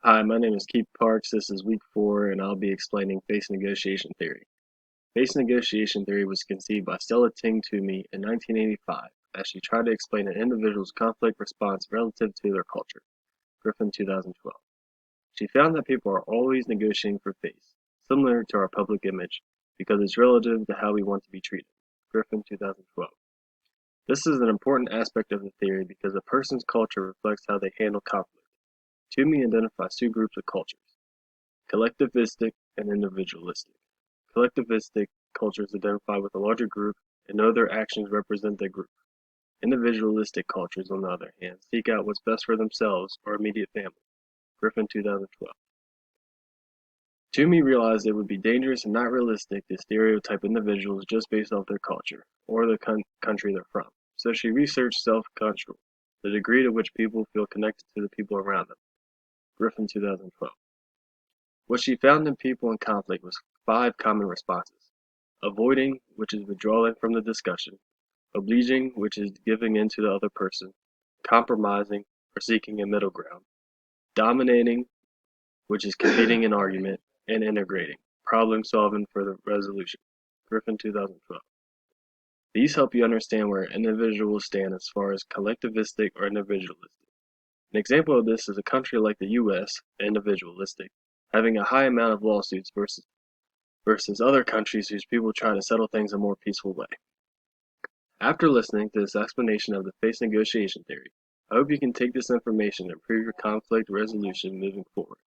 Hi, my name is Keith Parks. This is week 4, and I'll be explaining face negotiation theory. Face negotiation theory was conceived by Stella Ting Toomey in 1985 as she tried to explain an individual's conflict response relative to their culture. Griffin, 2012. She found that people are always negotiating for face, similar to our public image, because it's relative to how we want to be treated. Griffin, 2012. This is an important aspect of the theory because a person's culture reflects how they handle conflict. Toomey identifies two groups of cultures: collectivistic and individualistic. Collectivistic cultures identify with a larger group and know their actions represent the group. Individualistic cultures, on the other hand, seek out what's best for themselves or immediate family. Griffin, 2012. Toomey realized it would be dangerous and not realistic to stereotype individuals just based off their culture or the country they're from. So she researched self-control, the degree to which people feel connected to the people around them. Griffin, 2012. What she found in people in conflict was 5 common responses: avoiding, which is withdrawing from the discussion; obliging, which is giving in to the other person; compromising, or seeking a middle ground; dominating, which is competing in argument; and integrating, problem solving for the resolution. Griffin, 2012. These help you understand where individuals stand as far as collectivistic or individualistic. An example of this is a country like the US, individualistic, having a high amount of lawsuits versus other countries whose people try to settle things a more peaceful way. After listening to this explanation of the face negotiation theory, I hope you can take this information and improve your conflict resolution moving forward.